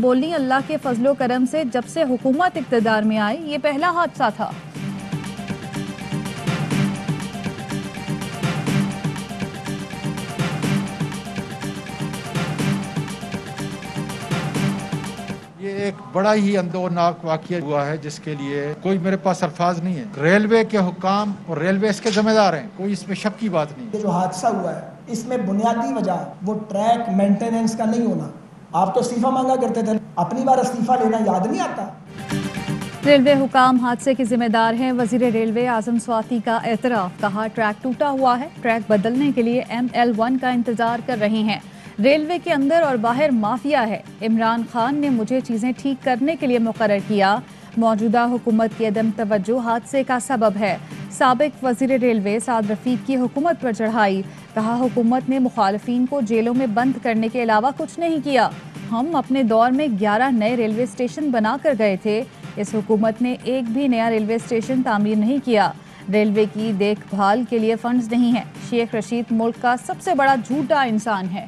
بولی اللہ کے فضل و کرم سے جب سے حکومت اقتدار میں آئی یہ پہلا حادثہ تھا۔ یہ ایک بڑا ہی اندورناک واقعہ ہوا ہے جس کے لیے کوئی میرے پاس الفاظ نہیں ہے۔ ریلوے کے حکام اور ریلوے اس کے ذمہ دار ہیں، کوئی اس میں شک کی بات نہیں۔ یہ جو حادثہ ہوا ہے اس میں بنیادی وجہ وہ ٹریک مینٹیننس کا نہیں ہونا۔ آپ تو استعفیٰ مانگا کرتے تھے، اپنی بار استعفیٰ لینا یاد نہیں آتا؟ ریلوے حکام حادثے کے ذمہ دار ہیں۔ وزیر ریلوے اعظم سواتی کا اعتراف، کہا ٹریک ٹوٹا ہوا ہے، ٹریک بدلنے کے لیے ML1 کا انتظار کر رہے ہیں۔ ریلوے کے اندر اور باہر مافیا ہے، عمران خان نے مجھے چیزیں ٹھیک کرنے کے لیے مقرر کیا، موجودہ حکومت کی عدم توجہ حادثے کا سبب ہے۔ سابق وزیر ریلوے سعد رفیق کی حکومت پر چڑھائی، کہا حکومت نے مخالفین کو جیلوں میں بند کرنے کے علاوہ کچھ نہیں کیا، ہم اپنے دور میں 11 نئے ریلوے اسٹیشن بنا کر گئے تھے، اس حکومت نے ایک بھی نیا ریلوے اسٹیشن تعمیر نہیں کیا، ریلوے کی دیکھ بھال کے لیے فنڈز نہیں ہیں، شیخ رشید ملک کا سب سے بڑا جھوٹا انسان ہے۔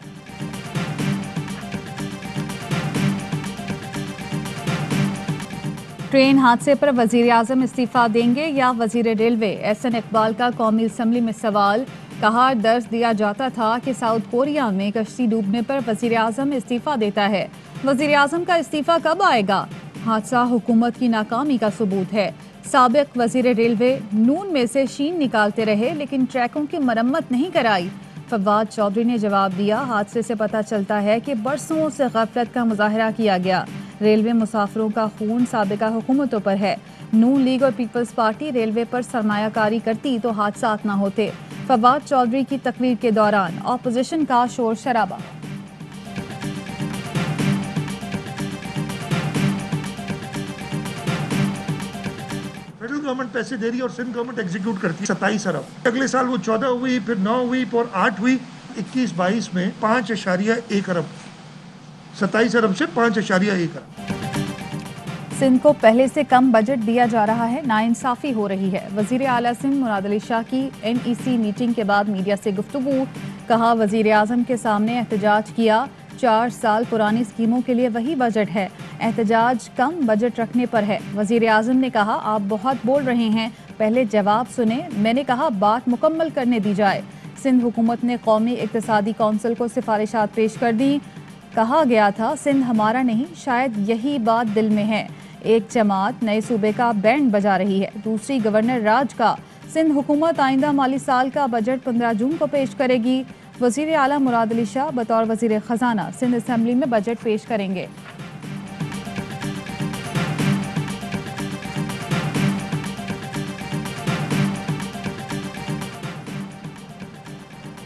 ٹرین حادثے پر وزیر اعظم استعفیٰ دیں گے یا وزیر ریلوے؟ احسن اقبال کا قومی اسمبلی میں سوال، کہا درس دیا جاتا تھا کہ ساؤتھ کوریا میں کشتی ڈوبنے پر وزیر اعظم استعفیٰ دیتا ہے، وزیر اعظم کا استعفیٰ کب آئے گا؟ حادثہ حکومت کی ناکامی کا ثبوت ہے۔ سابق وزیر ریلوے نون میں سے شین نکالتے رہے لیکن ٹریکوں کی مرمت نہیں کرائی۔ فواد چودھری نے جواب دیا، حادثے سے پتہ چلتا ہے کہ برسوں سے غفلت کا مظاہرہ کیا گیا، ریلوے مسافروں کا خون سابقہ حکومتوں پر ہے، نون لیگ اور پیپلز پارٹی ریلوے پر سرمایہ کاری کرتی تو حادثات نہ ہوتے۔ فواد چودھری کی تقریر کے دوران اپوزیشن کا شور شرابہ۔ فیڈرل گورنمنٹ پیسے دے رہی ہے اور سندھ گورنمنٹ ایگزیکیوٹ کرتی ہے 27 ارب، اگلے سال وہ 14 ہوئی، پھر 9 ہوئی، اور 8 ہوئی، 21-22 میں 5.1 ارب، 27 ارب سے 5.1 ارب۔ سندھ کو پہلے سے کم بجٹ دیا جا رہا ہے، ناانصافی ہو رہی ہے۔ وزیر اعلیٰ سندھ مراد علی شاہ کی NEC میٹنگ کے بعد میڈیا سے گفتگو، کہا وزیر اعظم کے سامنے احتجاج کیا، 4 سال پرانی اسکیموں کے لیے وہی بجٹ ہے، احتجاج کم بجٹ رکھنے پر ہے۔ وزیر اعظم نے کہا آپ بہت بول رہے ہیں، پہلے جواب سنیں، میں نے کہا بات مکمل کرنے دی جائے۔ سندھ حکومت نے قومی اقتصادی کونسل کو سفارشات پیش کر دیں، کہا گیا تھا سندھ ہمارا نہیں، شاید یہی بات دل میں ہے، ایک جماعت نئے صوبے کا بینڈ بجا رہی ہے، دوسری گورنر راج کا۔ سندھ حکومت آئندہ مالی سال کا بجٹ 15 جون کو پیش کرے گی۔ وزیر اعلیٰ مراد علی شاہ بطور وزیر خزانہ سندھ اسمبلی میں بجٹ پیش کریں گے۔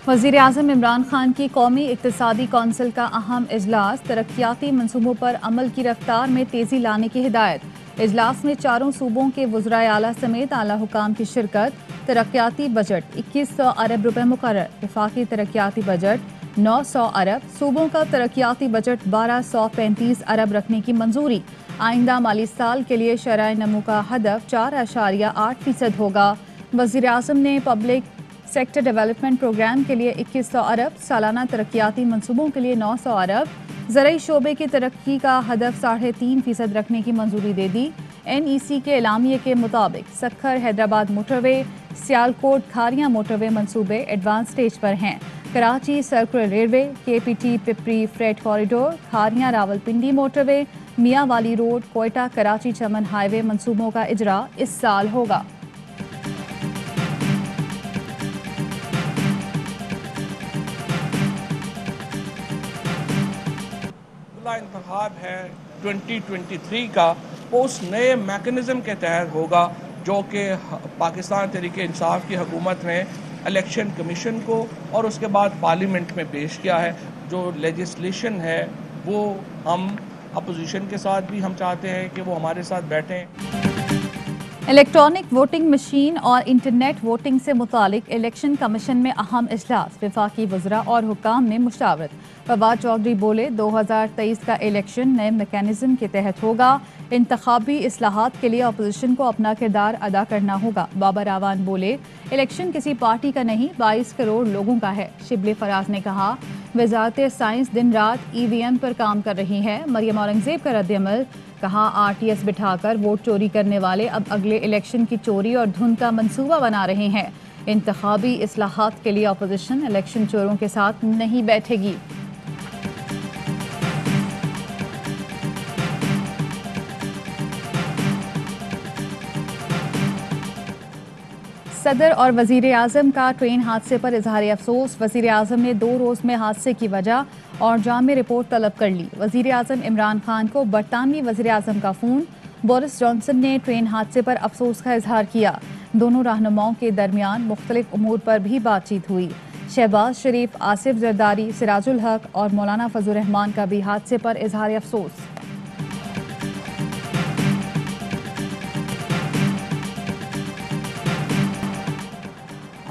وزیر اعظم عمران خان کی قومی اقتصادی کونسل کا اہم اجلاس، ترقیاتی منصوبوں پر عمل کی رفتار میں تیزی لانے کی ہدایت۔ اجلاس میں 4 صوبوں کے وزرائے اعلیٰ سمیت اعلیٰ حکام کی شرکت۔ ترقیاتی بجٹ 2100 ارب روپے مقرر، وفاقی ترقیاتی بجٹ 900 ارب، صوبوں کا ترقیاتی بجٹ 1235 ارب رکھنے کی منظوری۔ آئندہ مالی سال کے لیے شرح نمو کا ہدف 4.8% ہوگا۔ وزیر اعظم نے پبلک سیکٹر ڈیولپمنٹ پروگرام کے لیے 2100 ارب، سالانہ ترقیاتی منصوبوں کے لیے 900 ارب، زرعی شعبے کی ترقی کا ہدف 3.5% رکھنے کی منظوری دے دی۔ NEC کے اعلامیے کے مطابق Sukkur Hyderabad motorway, Sialkot Kharian motorway منصوبے ایڈوانس سٹیج پر ہیں۔ Karachi circular railway, KPT Pipri freight corridor, Kharian Rawalpindi motorway, Mianwali road, Quetta Karachi چمن ہائی وے منصوبوں کا اجرا اس سال ہوگا۔ انتخاب ہے 2023 کا، اس نئے میکنزم کے تحت ہوگا جو کہ پاکستان تحریک انصاف کی حکومت نے الیکشن کمیشن کو اور اس کے بعد پارلیمنٹ میں پیش کیا ہے۔ جو لیجسلیشن ہے وہ ہم اپوزیشن کے ساتھ بھی ہم چاہتے ہیں کہ وہ ہمارے ساتھ بیٹھیں۔ الیکٹرانک ووٹنگ مشین اور انٹرنیٹ ووٹنگ سے متعلق الیکشن کمیشن میں اہم اجلاس، وفاقی وزراء اور حکام میں مشاورت۔ فواد چودھری بولے 2023 کا الیکشن نئے میکانزم کے تحت ہوگا، انتخابی اصلاحات کے لیے اپوزیشن کو اپنا کردار ادا کرنا ہوگا۔ بابر اعوان بولے الیکشن کسی پارٹی کا نہیں، 22 کروڑ لوگوں کا ہے۔ شبلی فراز نے کہا وزارت سائنس دن رات EVM پر کام کر رہی ہے. مریم اورنگزیب کا رد عمل. کہا RTS بٹھا کر ووٹ چوری کرنے والے اب اگلے الیکشن کی چوری اور دھن کا منصوبہ بنا رہے ہیں. انتخابی اصلاحات کے لیے اپوزیشن الیکشن چوروں کے ساتھ نہیں بیٹھے گی. صدر اور وزیر اعظم کا ٹرین حادثے پر اظہار افسوس. وزیر اعظم نے 2 روز میں حادثے کی وجہ اور جامع رپورٹ طلب کر لی. وزیر اعظم عمران خان کو برطانوی وزیر اعظم کا فون. بورس جانسن نے ٹرین حادثے پر افسوس کا اظہار کیا. دونوں رہنماؤں کے درمیان مختلف امور پر بھی بات چیت ہوئی. شہباز شریف، آصف زرداری، سراج الحق اور مولانا فضل الرحمان کا بھی حادثے پر اظہار افسوس.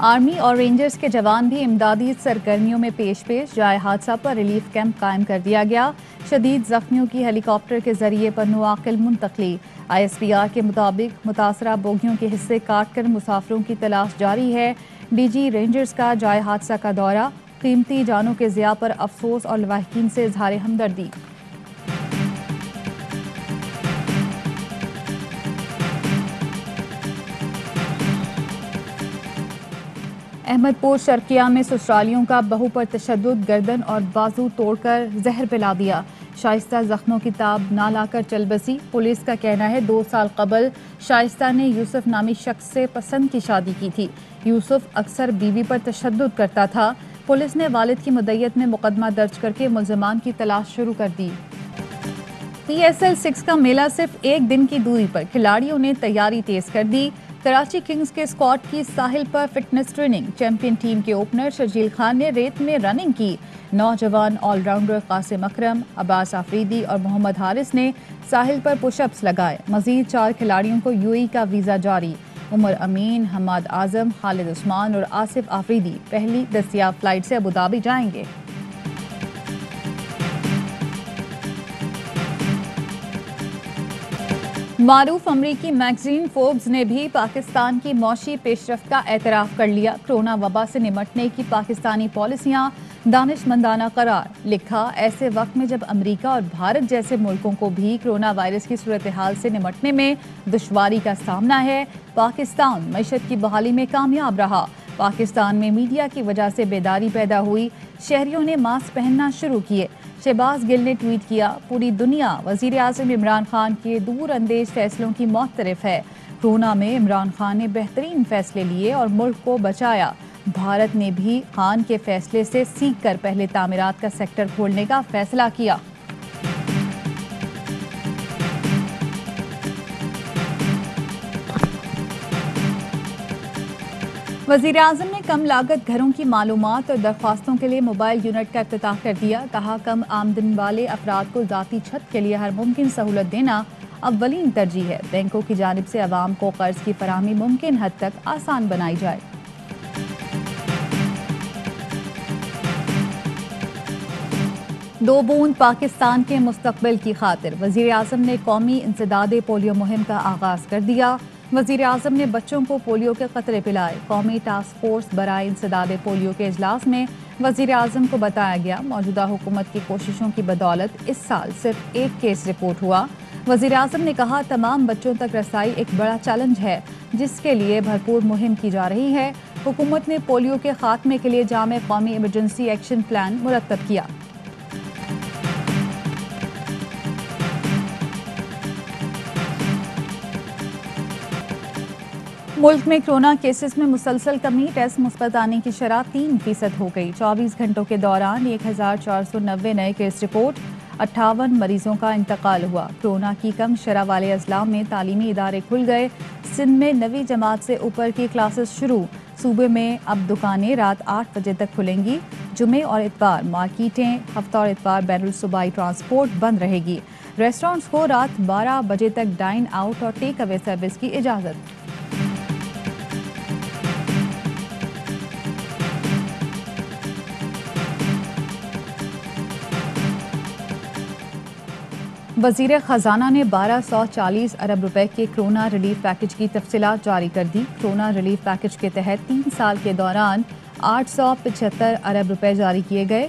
آرمی اور رینجرز کے جوان بھی امدادی سرگرمیوں میں پیش. جائے حادثہ پر ریلیف کیمپ قائم کر دیا گیا. شدید زخمیوں کی ہیلی کاپٹر کے ذریعے پر نواقل منتقلی. ISPR کے مطابق متاثرہ بوگیوں کے حصے کاٹ کر مسافروں کی تلاش جاری ہے. DG رینجرز کا جائے حادثہ کا دورہ. قیمتی جانوں کے ضیاع پر افسوس اور لواحقین سے اظہار ہمدردی. احمد پور شرقیہ میں سسرالیوں کا بہو پر تشدد. گردن اور بازو توڑ کر زہر پلا دیا. شائستہ زخموں کی تاب نہ لا کر چل بسی. پولیس کا کہنا ہے 2 سال قبل شائستہ نے یوسف نامی شخص سے پسند کی شادی کی تھی. یوسف اکثر بیوی پر تشدد کرتا تھا. پولیس نے والد کی مدعیت میں مقدمہ درج کر کے ملزمان کی تلاش شروع کر دی. PSL 6 کا میلہ صرف 1 دن کی دوری پر. کھلاڑیوں نے تیاری تیز کر دی. کراچی کنگز کے اسکواڈ کی ساحل پر فٹنس ٹریننگ. چیمپئن ٹیم کے اوپنر شرجیل خان نے ریت میں رننگ کی. نوجوان آل راؤنڈر قاسم اکرم، عباس آفریدی اور محمد حارث نے ساحل پر پش اپس لگائے. مزید 4 کھلاڑیوں کو UAE کا ویزا جاری. عمر امین، حماد اعظم، خالد عثمان اور آصف آفریدی پہلی دستیاب فلائٹ سے ابوظہبی جائیں گے. معروف امریکی میگزین فوربس نے بھی پاکستان کی معاشی پیش رفت کا اعتراف کر لیا. کرونا وبا سے نمٹنے کی پاکستانی پالیسیاں دانشمندانہ قرار. لکھا، ایسے وقت میں جب امریکہ اور بھارت جیسے ملکوں کو بھی کرونا وائرس کی صورتحال سے نمٹنے میں دشواری کا سامنا ہے، پاکستان معیشت کی بحالی میں کامیاب رہا. پاکستان میں میڈیا کی وجہ سے بیداری پیدا ہوئی. شہریوں نے ماسک پہننا شروع کیے. شہباز گل نے ٹویٹ کیا، پوری دنیا وزیر اعظم عمران خان کے دور اندیش فیصلوں کی معترف ہے. کرونا میں عمران خان نے بہترین فیصلے لیے اور ملک کو بچایا. بھارت نے بھی خان کے فیصلے سے سیکھ کر پہلے تعمیرات کا سیکٹر کھولنے کا فیصلہ کیا. وزیر اعظم نے کم لاگت گھروں کی معلومات اور درخواستوں کے لیے موبائل یونٹ کا افتتاح کر دیا. کہا، کم آمدن والے افراد کو ذاتی چھت کے لیے ہر ممکن سہولت دینا اولین ترجیح ہے. بینکوں کی جانب سے عوام کو قرض کی فراہمی ممکن حد تک آسان بنائی جائے. دو بوند پاکستان کے مستقبل کی خاطر. وزیر اعظم نے قومی انسداد پولیو مہم کا آغاز کر دیا. وزیر اعظم نے بچوں کو پولیو کے قطرے پلائے. قومی ٹاسک فورس برائے انسداد پولیو کے اجلاس میں وزیر اعظم کو بتایا گیا، موجودہ حکومت کی کوششوں کی بدولت اس سال صرف 1 کیس رپورٹ ہوا. وزیر اعظم نے کہا، تمام بچوں تک رسائی ایک بڑا چیلنج ہے جس کے لیے بھرپور مہم کی جا رہی ہے. حکومت نے پولیو کے خاتمے کے لیے جامع قومی ایمرجنسی ایکشن پلان مرتب کیا. ملک میں کرونا کیسز میں مسلسل کمی. ٹیسٹ مثبت آنے کی شرح 3% ہو گئی. 24 گھنٹوں کے دوران 1490 نئے کیس رپورٹ. 58 مریضوں کا انتقال ہوا. کرونا کی کم شرح والے اضلاع میں تعلیمی ادارے کھل گئے. سندھ میں 9ویں جماعت سے اوپر کی کلاسز شروع. صوبے میں اب دکانیں رات 8 بجے تک کھلیں گی. جمعے اور اتوار مارکیٹیں، ہفتہ اور اتوار بین الصوبائی ٹرانسپورٹ بند رہے گی. ریسٹورنٹس کو رات 12 بجے تک ڈائن آؤٹ اور ٹیک اوے سروس کی اجازت. وزیر خزانہ نے 1240 ارب روپے کے کرونا ریلیف پیکج کی تفصیلات جاری کر دی. کرونا ریلیف پیکج کے تحت 3 سال کے دوران 875 ارب روپے جاری کیے گئے.